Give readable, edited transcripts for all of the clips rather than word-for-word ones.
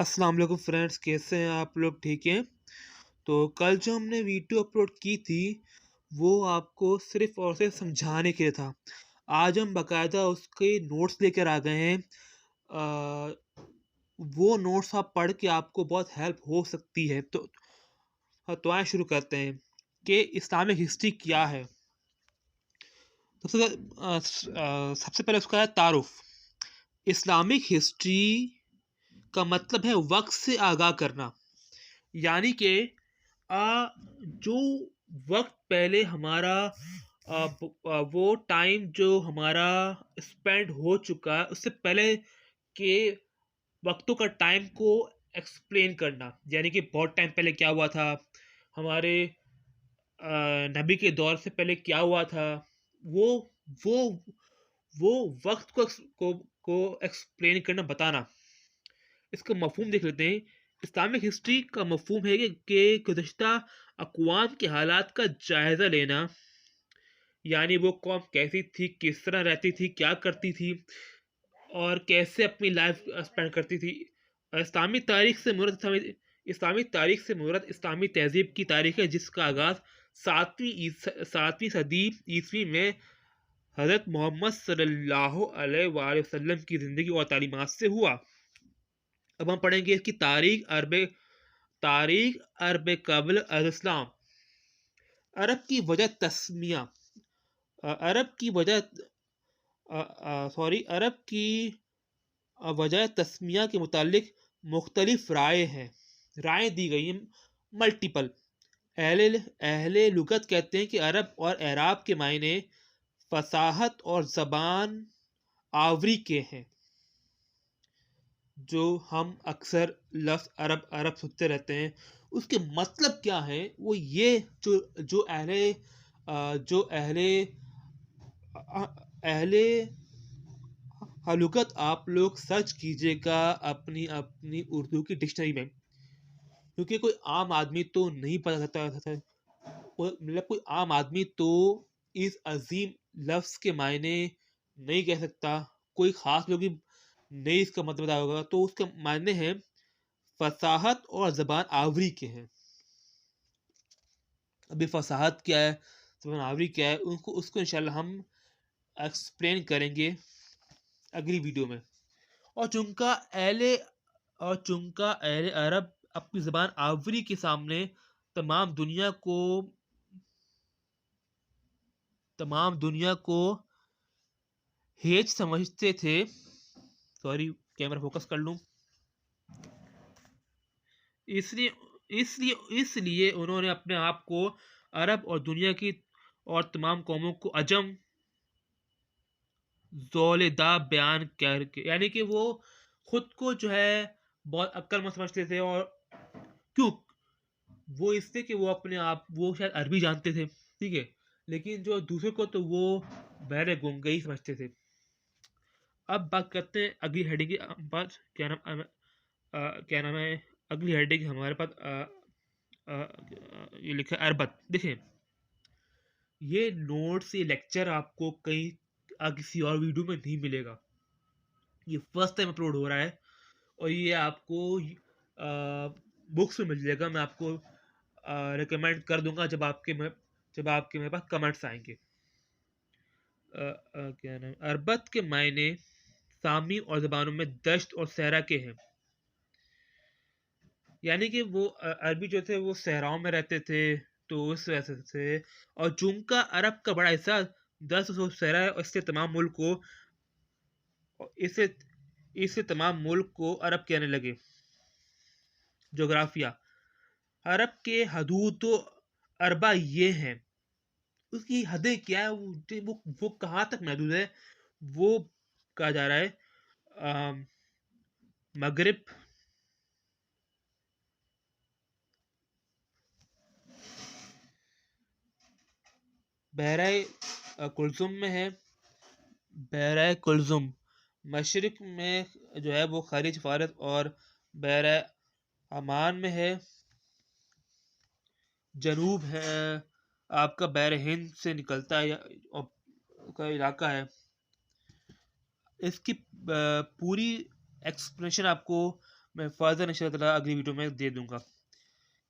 अस्सलाम वालेकुम फ्रेंड्स, कैसे हैं आप लोग? ठीक हैं? तो कल जो हमने वीडियो अपलोड की थी वो आपको सिर्फ और सिर्फ समझाने के लिए था। आज हम बाकायदा उसके नोट्स लेकर आ गए हैं। वो नोट्स आप पढ़ के आपको बहुत हेल्प हो सकती है। तो आइए शुरू करते हैं कि इस्लामिक हिस्ट्री क्या है। सबसे पहले उसका है तारुफ। इस्लामिक हिस्ट्री का मतलब है वक्त से आगाह करना, यानी कि जो वक्त पहले हमारा वो टाइम जो हमारा स्पेंड हो चुका है उससे पहले के वक्तों का टाइम को एक्सप्लेन करना, यानी कि बहुत टाइम पहले क्या हुआ था, हमारे नबी के दौर से पहले क्या हुआ था, वो वो वो वक्त को एक्सप्लेन करना, बताना। इसका मफहूम देख लेते हैं। इस्लामिक हिस्ट्री का मफहूम है कि गुज़श्ता अक़वाम के हालात का जायज़ा लेना, यानी वो कौम कैसी थी, किस तरह रहती थी, क्या करती थी और कैसे अपनी लाइफ स्पेंड करती थी। इस्लामी तारीख से मुराद इस्लामी तहजीब की तारीख है, जिसका आगाज़ सातवीं सदी ईस्वी में हज़रत मोहम्मद सल्लल्लाहु अलैहि वसल्लम की ज़िंदगी और तालीमात से हुआ। अब हम पढ़ेंगे इसकी तारीख अरब कबल अल-इस्लाम। अरब की वजह तस्मिया अरब की वजह अरब की वजह तस्मिया के मुतालिक मुख्तलिफ राय दी गई हैं, मल्टीपल। अहले लुगत कहते हैं कि अरब और एराब के मायने फसाहत और ज़बान आवरी के हैं। जो हम अक्सर लफ्ज़ अरब अरब सुनते रहते हैं, उसके मतलब क्या है, वो ये जो अहले अहले हलुकत आप लोग सर्च कीजिएगा अपनी अपनी उर्दू की डिक्शनरी में, क्योंकि कोई आम आदमी तो नहीं पता था, मतलब कोई आम आदमी तो इस अजीम लफ्ज़ के मायने नहीं कह सकता। कोई ख़ास लोग भी नहीं इसका मतलब बताया होगा, तो उसके मायने हैं फसाहत और ज़बान आवरी के हैं। अभी फसाहत क्या है, ज़बान आवरी क्या है, उसको इंशाल्लाह हम एक्सप्लेन करेंगे अगली वीडियो में। और चूंकि अहले अरब अपनी ज़बान आवरी के सामने तमाम दुनिया को हेज समझते थे। सॉरी, कैमरा फोकस कर लूं। इसलिए इसलिए उन्होंने अपने आप को अरब और दुनिया की और तमाम कौमों को अजम ज़ौलेदा बयान करके, यानी कि वो खुद को जो है बहुत अक्लमंद समझते थे। और क्यों? वो इससे कि वो अपने आप, वो शायद अरबी जानते थे, ठीक है, लेकिन जो दूसरे को तो वो बहरे गुंगई समझते थे। अब बात करते हैं अगली हेडिंग की। पास क्या नाम है अगली हेडिंग हमारे पास? ये लिखा है अरबत। देखिए, ये नोट्स, ये लेक्चर आपको कहीं किसी और वीडियो में नहीं मिलेगा। ये फर्स्ट टाइम अपलोड हो रहा है और ये आपको बुक्स में मिल जाएगा। मैं आपको रिकमेंड कर दूंगा जब आपके मेरे पास कमेंट्स आएंगे। क्या नाम, अरबत के मायने सामी और ज़बानों में दश्त और सहरा के हैं, यानी कि वो अरबी जो थे वो सहराओं में रहते थे, तो उस वजह से। और चूंकि अरब का बड़ा हिस्सा दस सहरा है, और इससे इससे तमाम मुल्क को अरब कहने लगे। जोग्राफिया। अरब के हदूद अरबा ये हैं। उसकी हदें क्या है, वो कहाँ तक महदूद है, वो कहा जा रहा है मगरिब, बहरा कुलजुम में है। बहरा कुलजुम मशरिक में जो है वो खलीज फारस और बहरा अमान में है। जनूब है आपका बहर हिंद से निकलता है का इलाका है। इसकी पूरी एक्सप्लेनेशन आपको मैं फर्दर इंशाल्लाह अगली वीडियो में दे दूंगा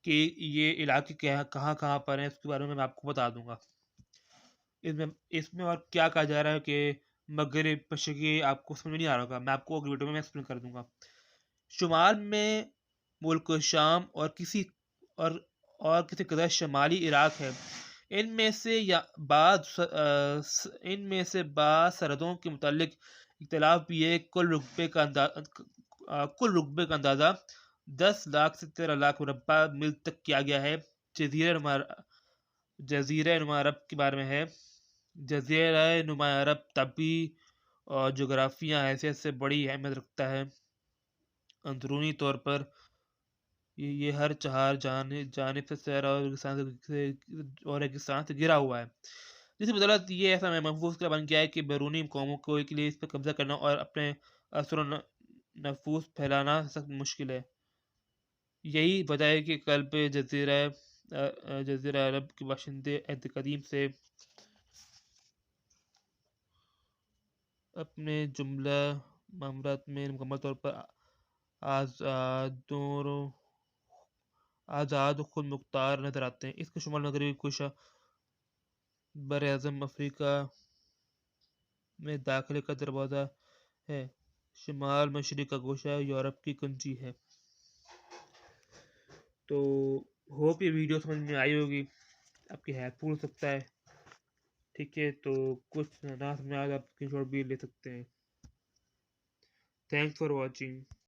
कि ये इलाके क्या कहाँ कहाँ पर हैं, इसके बारे में मैं आपको बता दूंगा। इसमें इसमें और क्या कहा जा रहा है कि मगरिब मशरिक़ी आपको समझ में नहीं आ रहा होगा, मैं आपको अगली वीडियो में मैं एक्सप्लेन कर दूंगा। शुमाल में मुल्क शाम और किसी कदर शमाली इराक है। इनमें से या बाद इनमें से बाद सरहदों के मुतालिक इख्तलाफ भी है। कुल रुकबे का अंदाज़ा 10 लाख से 13 लाख मुरब्बा मील तक किया गया है। जजीरा नुमा अरब के बारे में है। जजीरा नुमा अरब तबी और जोग्राफिया हैसियत से बड़ी अहमियत रखता है। अंदरूनी तौर पर ये हर चार जानिब से सहरा और रेगिस्तान से घिरा हुआ है, जिसकी बदौलत ये ऐसा महफूज किला बन गया है कि बैरूनी कौमों को के लिए इस पर कब्जा करना और अपने असर नफूस फैलाना सख्त मुश्किल है। यही वजह है कि कल्ब जजीरा अरब के बाशिंदे अहद कदीम से अपने जुमला मामलात में मुकम्मल तौर पर आज़ाद और खुद मुख्तार नजर आते हैं। इसके शुमाल मगरबी कुशा बर-ए-आज़म अफ्रीका में दाखिले का दरवाज़ा है। शुमाल मशरिक का गोशा यूरोप की कुंजी है। तो होप ये वीडियो समझ में आई होगी, आपकी हेल्पफुल हो सकता है। ठीक है, तो कुछ ना समझ में आ आप स्क्रीनशॉट भी ले सकते हैं। Thanks for watching.